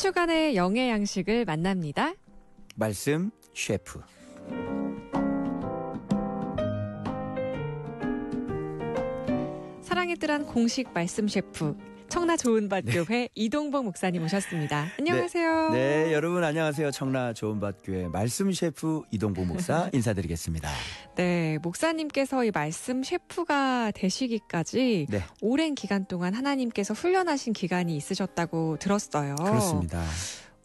주간의 영의 양식을 만납니다. 말씀 셰프. 사랑의 뜰한 공식 말씀 셰프 청라 좋은밭교회 이동복 목사님 오셨습니다. 안녕하세요. 네, 여러분 안녕하세요. 청라 좋은밭교회 말씀 셰프 이동복 목사 인사드리겠습니다. 네, 목사님께서 이 말씀 셰프가 되시기까지 오랜 기간 동안 하나님께서 훈련하신 기간이 있으셨다고 들었어요. 그렇습니다.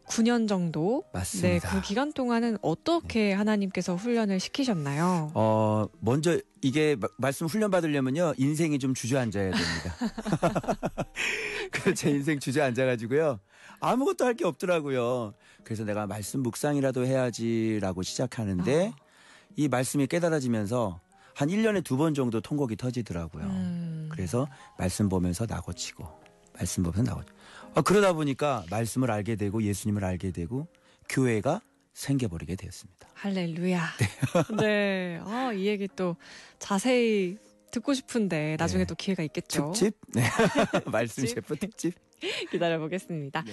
9년 정도? 맞습니다. 네, 그 기간 동안은 어떻게 하나님께서 훈련을 시키셨나요? 먼저 이게 말씀 훈련 받으려면요, 인생이 좀 주저앉아야 됩니다. 그래서 제 인생 주저앉아가지고요, 아무것도 할 게 없더라고요. 그래서 내가 말씀 묵상이라도 해야지라고 시작하는데, 이 말씀이 깨달아지면서 한 1년에 2번 정도 통곡이 터지더라고요. 그래서 말씀 보면서 나고치고, 말씀 보면서 나고치고. 그러다 보니까 말씀을 알게 되고 예수님을 알게 되고 교회가 생겨버리게 되었습니다. 할렐루야. 네. 이 얘기 또 자세히 듣고 싶은데 나중에 또 기회가 있겠죠. 특집? 네. 말씀 셰프 특집. 기다려보겠습니다. 네.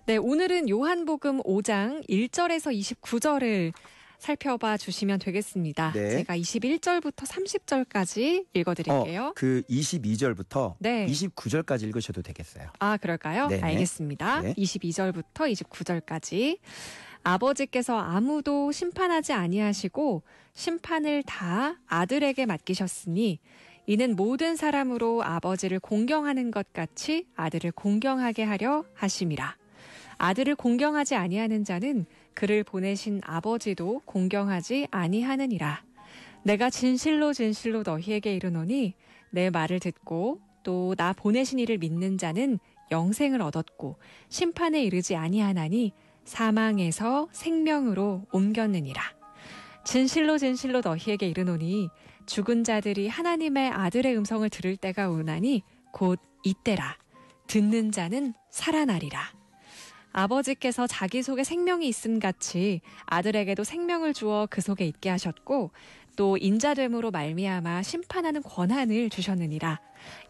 네, 오늘은 요한복음 5장 1절에서 29절을 살펴봐 주시면 되겠습니다. 네. 제가 21절부터 30절까지 읽어드릴게요. 그 22절부터 네. 29절까지 읽으셔도 되겠어요. 그럴까요? 네네. 알겠습니다. 네. 22절부터 29절까지. 아버지께서 아무도 심판하지 아니하시고 심판을 다 아들에게 맡기셨으니 이는 모든 사람으로 아버지를 공경하는 것 같이 아들을 공경하게 하려 하심이라. 아들을 공경하지 아니하는 자는 그를 보내신 아버지도 공경하지 아니하느니라. 내가 진실로 진실로 너희에게 이르노니 내 말을 듣고 또 나 보내신 이를 믿는 자는 영생을 얻었고 심판에 이르지 아니하나니 사망에서 생명으로 옮겼느니라. 진실로 진실로 너희에게 이르노니 죽은 자들이 하나님의 아들의 음성을 들을 때가 오나니 곧 이때라. 듣는 자는 살아나리라. 아버지께서 자기 속에 생명이 있음 같이 아들에게도 생명을 주어 그 속에 있게 하셨고 또 인자됨으로 말미암아 심판하는 권한을 주셨느니라.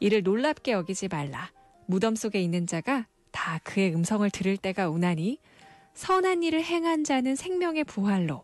이를 놀랍게 여기지 말라. 무덤 속에 있는 자가 다 그의 음성을 들을 때가 오나니 선한 일을 행한 자는 생명의 부활로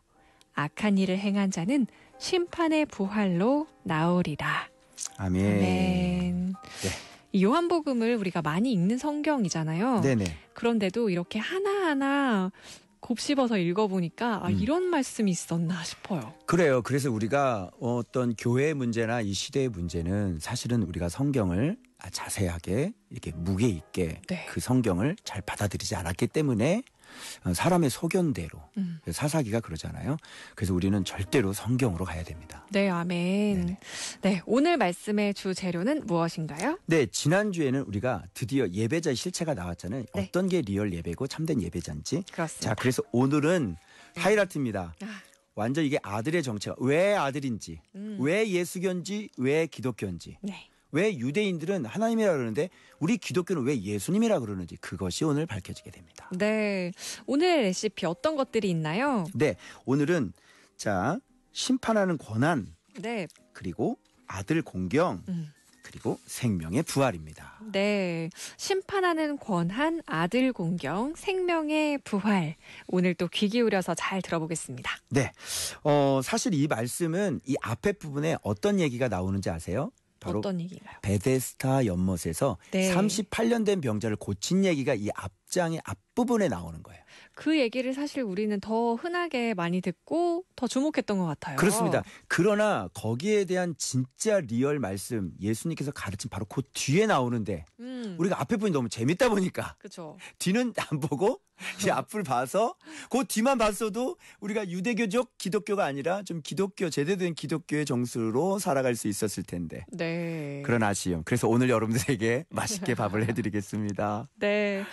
악한 일을 행한 자는 심판의 부활로 나오리라. 아멘. 아멘. 네. 이 요한복음을 우리가 많이 읽는 성경이잖아요. 네네. 그런데도 이렇게 하나하나 곱씹어서 읽어보니까 이런 말씀이 있었나 싶어요. 그래요. 그래서 우리가 어떤 교회의 문제나 이 시대의 문제는 사실은 우리가 성경을 자세하게 이렇게 무게 있게 그 성경을 잘 받아들이지 않았기 때문에 사람의 소견대로 사사기가 그러잖아요. 그래서 우리는 절대로 성경으로 가야 됩니다. 네, 아멘. 네네. 네, 오늘 말씀의 주 재료는 무엇인가요? 네, 지난주에는 우리가 드디어 예배자의 실체가 나왔잖아요. 네. 어떤 게 리얼 예배고 참된 예배자인지. 그렇습니다. 자, 그래서 오늘은 하이라이트입니다. 완전 이게 아들의 정체가 왜 아들인지, 왜 예수교인지, 왜 기독교인지. 네. 왜 유대인들은 하나님이라 그러는데 우리 기독교는 왜 예수님이라 그러는지 그것이 오늘 밝혀지게 됩니다. 네. 오늘 레시피 어떤 것들이 있나요? 네. 오늘은 심판하는 권한, 네. 그리고 아들 공경, 그리고 생명의 부활입니다. 네. 심판하는 권한, 아들 공경, 생명의 부활. 오늘 또 귀 기울여서 잘 들어보겠습니다. 네. 사실 이 말씀은 이 앞에 부분에 어떤 얘기가 나오는지 아세요? 바로 어떤 얘기인가요? 베데스다 연못에서 네. 38년 된 병자를 고친 얘기가 이 앞장의 앞부분에 나오는 거예요. 그 얘기를 사실 우리는 더 흔하게 많이 듣고 더 주목했던 것 같아요. 그렇습니다. 그러나 거기에 대한 진짜 리얼 말씀 예수님께서 가르친 바로 그 뒤에 나오는데 우리가 앞에 부분이 너무 재밌다 보니까 그렇죠. 뒤는 안 보고 이 앞을 봐서 그 뒤만 봤어도 우리가 유대교적 기독교가 아니라 좀 기독교 제대로 된 기독교의 정수로 살아갈 수 있었을 텐데. 네. 그런 아쉬움. 그래서 오늘 여러분들에게 맛있게 밥을 해드리겠습니다. 네.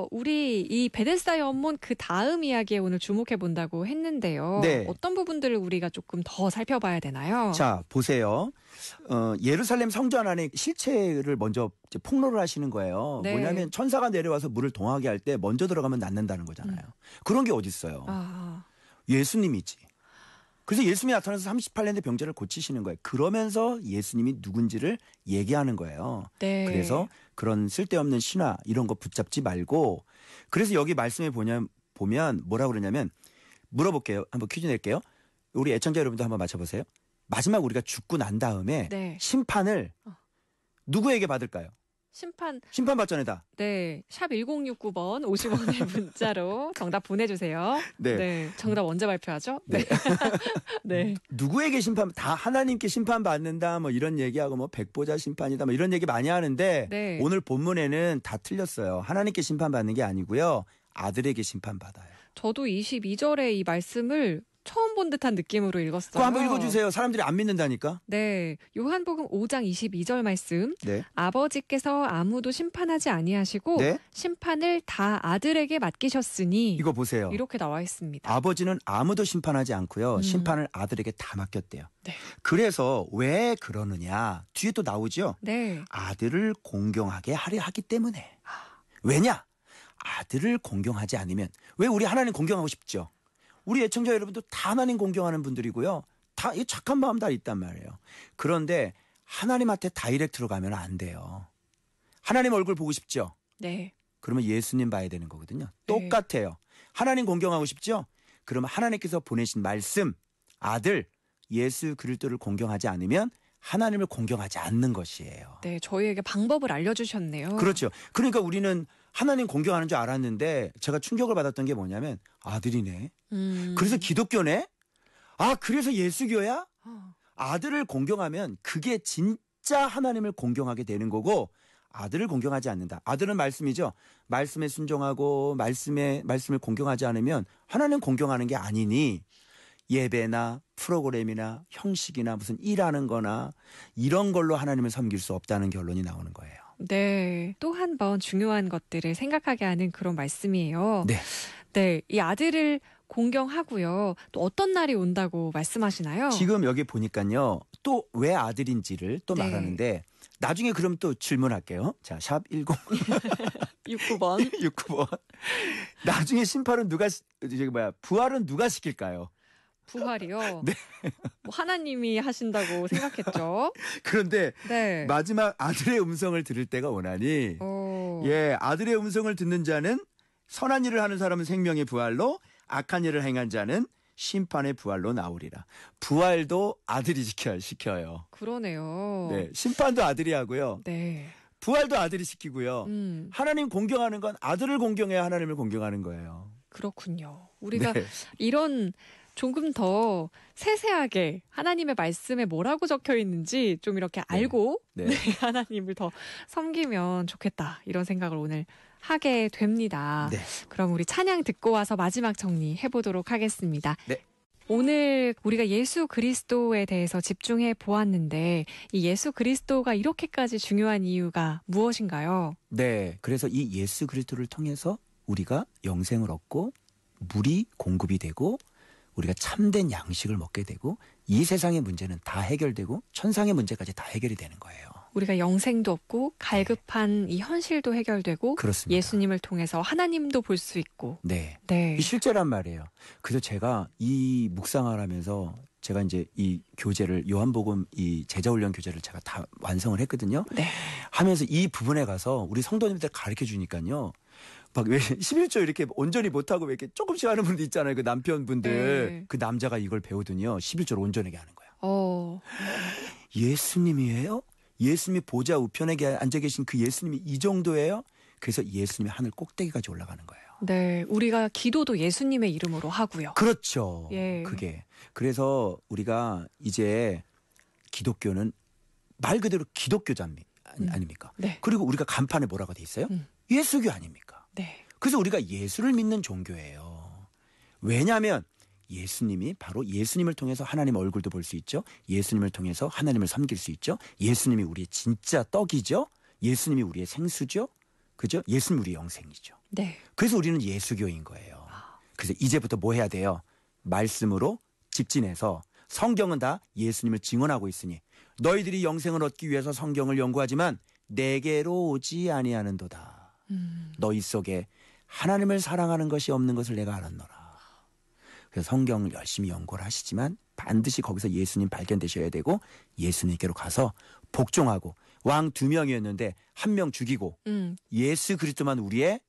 우리 이 베데스다 연못 그 다음 이야기에 오늘 주목해 본다고 했는데요. 네. 어떤 부분들을 우리가 조금 더 살펴봐야 되나요? 자, 보세요. 예루살렘 성전 안에 실체를 먼저 이제 폭로를 하시는 거예요. 네. 뭐냐면 천사가 내려와서 물을 동하게 할 때 먼저 들어가면 낫는다는 거잖아요. 그런 게 어디 있어요. 예수님이지. 그래서 예수님이 나타나서 38년대 병자를 고치시는 거예요. 그러면서 예수님이 누군지를 얘기하는 거예요. 네. 그래서 그런 쓸데없는 신화 이런 거 붙잡지 말고 그래서 여기 말씀에 보면 뭐라고 그러냐면 물어볼게요. 한번 퀴즈 낼게요. 우리 애청자 여러분도 한번 맞춰보세요. 마지막 우리가 죽고 난 다음에 네. 심판을 누구에게 받을까요? 심판 받잖아요, 다. 네. 샵 1069번 50원의 문자로 정답 보내주세요. 네. 정답 언제 발표하죠? 네. 네. 누구에게 다 하나님께 심판 받는다 뭐 이런 얘기하고 뭐 백보자 심판이다 뭐 이런 얘기 많이 하는데 네. 오늘 본문에는 다 틀렸어요. 하나님께 심판 받는 게 아니고요. 아들에게 심판 받아요. 저도 22절의 이 말씀을 처음 본 듯한 느낌으로 읽었어요. 그거 한번 읽어주세요. 사람들이 안 믿는다니까. 네. 요한복음 5장 22절 말씀. 네. 아버지께서 아무도 심판하지 아니하시고 네. 심판을 다 아들에게 맡기셨으니 이거 보세요. 이렇게 나와 있습니다. 아버지는 아무도 심판하지 않고요. 심판을 아들에게 다 맡겼대요. 네. 그래서 왜 그러느냐. 뒤에 또 나오죠. 네. 아들을 공경하게 하려 하기 때문에. 왜냐? 아들을 공경하지 않으면 왜 우리 하나님 공경하고 싶죠? 우리 애청자 여러분도 다 하나님 공경하는 분들이고요. 다 이 착한 마음 다 있단 말이에요. 그런데 하나님한테 다이렉트로 가면 안 돼요. 하나님 얼굴 보고 싶죠? 네. 그러면 예수님 봐야 되는 거거든요. 네. 똑같아요. 하나님 공경하고 싶죠? 그러면 하나님께서 보내신 말씀, 아들 예수 그리스도를 공경하지 않으면 하나님을 공경하지 않는 것이에요. 네, 저희에게 방법을 알려주셨네요. 그렇죠. 그러니까 우리는 하나님 공경하는 줄 알았는데 제가 충격을 받았던 게 뭐냐면 아들이네. 그래서 기독교네? 아, 그래서 예수교야? 아들을 공경하면 그게 진짜 하나님을 공경하게 되는 거고 아들을 공경하지 않는다. 아들은 말씀이죠. 말씀에 순종하고 말씀을 공경하지 않으면 하나님 공경하는 게 아니니 예배나 프로그램이나 형식이나 무슨 일하는 거나 이런 걸로 하나님을 섬길 수 없다는 결론이 나오는 거예요. 네. 또 한 번 중요한 것들을 생각하게 하는 그런 말씀이에요. 네. 네. 이 아들을 공경하고요. 또 어떤 날이 온다고 말씀하시나요? 지금 여기 보니까요. 또 왜 아들인지를 또 네. 말하는데 나중에 그럼 또 질문할게요. 자, 샵 69번. 69번. 나중에 심판은 부활은 누가 시킬까요? 부활이요. 네. 뭐 하나님이 하신다고 생각했죠. 그런데 네. 마지막 아들의 음성을 들을 때가 오나니 예, 아들의 음성을 듣는 자는 선한 일을 하는 사람은 생명의 부활로 악한 일을 행한 자는 심판의 부활로 나오리라. 부활도 아들이 시켜요. 그러네요. 네, 심판도 아들이 하고요. 네. 부활도 아들이 시키고요. 하나님 공경하는 건 아들을 공경해야 하나님을 공경하는 거예요. 그렇군요. 우리가 네. 이런 조금 더 세세하게 하나님의 말씀에 뭐라고 적혀 있는지 좀 이렇게 알고 네. 네, 하나님을 더 섬기면 좋겠다 이런 생각을 오늘 하게 됩니다. 네. 그럼 우리 찬양 듣고 와서 마지막 정리해 보도록 하겠습니다. 네. 오늘 우리가 예수 그리스도에 대해서 집중해 보았는데 이 예수 그리스도가 이렇게까지 중요한 이유가 무엇인가요? 네. 그래서 이 예수 그리스도를 통해서 우리가 영생을 얻고 물이 공급이 되고 우리가 참된 양식을 먹게 되고 이 세상의 문제는 다 해결되고 천상의 문제까지 다 해결이 되는 거예요. 우리가 영생도 없고 갈급한 이 현실도 해결되고 그렇습니다. 예수님을 통해서 하나님도 볼 수 있고 네. 네. 이 실제란 말이에요. 그래서 제가 이 묵상을 하면서 제가 이제 이 교재를 요한복음 이 제자훈련 교재를 제가 다 완성을 했거든요. 네. 하면서 이 부분에 가서 우리 성도님들 가르쳐 주니까요. 막 왜 11조 이렇게 온전히 못하고 왜 이렇게 조금씩 하는 분들 있잖아요. 그 남편분들. 네. 그 남자가 이걸 배우더니요. 11조를 온전하게 하는 거예요. 어. 예수님이에요? 예수님이 보좌 우편에 앉아 계신 그 예수님이 이 정도예요? 그래서 예수님이 하늘 꼭대기까지 올라가는 거예요. 네. 우리가 기도도 예수님의 이름으로 하고요. 그렇죠. 예. 그게. 그래서 우리가 이제 기독교는 말 그대로 기독교자 아닙니까? 네. 그리고 우리가 간판에 뭐라고 돼 있어요? 예수교 아닙니까? 네. 그래서 우리가 예수를 믿는 종교예요. 왜냐하면 예수님이 바로 예수님을 통해서 하나님 얼굴도 볼 수 있죠. 예수님을 통해서 하나님을 섬길 수 있죠. 예수님이 우리의 진짜 떡이죠. 예수님이 우리의 생수죠. 그죠? 예수님이 우리의 영생이죠. 네. 그래서 우리는 예수교인 거예요. 그래서 이제부터 뭐 해야 돼요? 말씀으로 집진해서 성경은 다 예수님을 증언하고 있으니 너희들이 영생을 얻기 위해서 성경을 연구하지만 내게로 오지 아니하는도다. 너희 속에 하나님을 사랑하는 것이 없는 것을 내가 알았노라. 그래서 성경을 열심히 연구를 하시지만 반드시 거기서 예수님 발견되셔야 되고 예수님께로 가서 복종하고 왕 2명이었는데 1명 죽이고 예수 그리스도만 우리의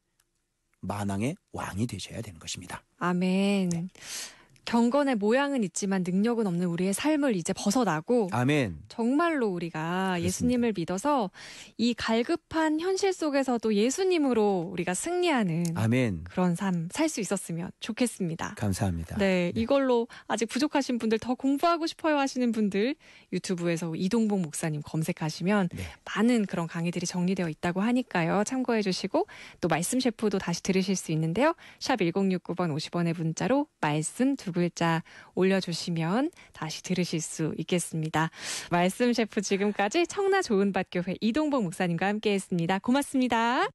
만왕의 왕이 되셔야 되는 것입니다. 아멘. 네. 경건의 모양은 있지만 능력은 없는 우리의 삶을 이제 벗어나고 아멘. 정말로 우리가 그렇습니다. 예수님을 믿어서 이 갈급한 현실 속에서도 예수님으로 우리가 승리하는 아멘. 그런 삶 살 수 있었으면 좋겠습니다. 감사합니다. 네, 이걸로 아직 부족하신 분들, 더 공부하고 싶어요 하시는 분들 유튜브에서 이동복 목사님 검색하시면 네. 많은 그런 강의들이 정리되어 있다고 하니까요. 참고해 주시고 또 말씀 셰프도 다시 들으실 수 있는데요. 샵 1069번 50원의 문자로 말씀 2글자 올려주시면 다시 들으실 수 있겠습니다. 말씀 셰프 지금까지 청라 좋은밭교회 이동복 목사님과 함께했습니다. 고맙습니다.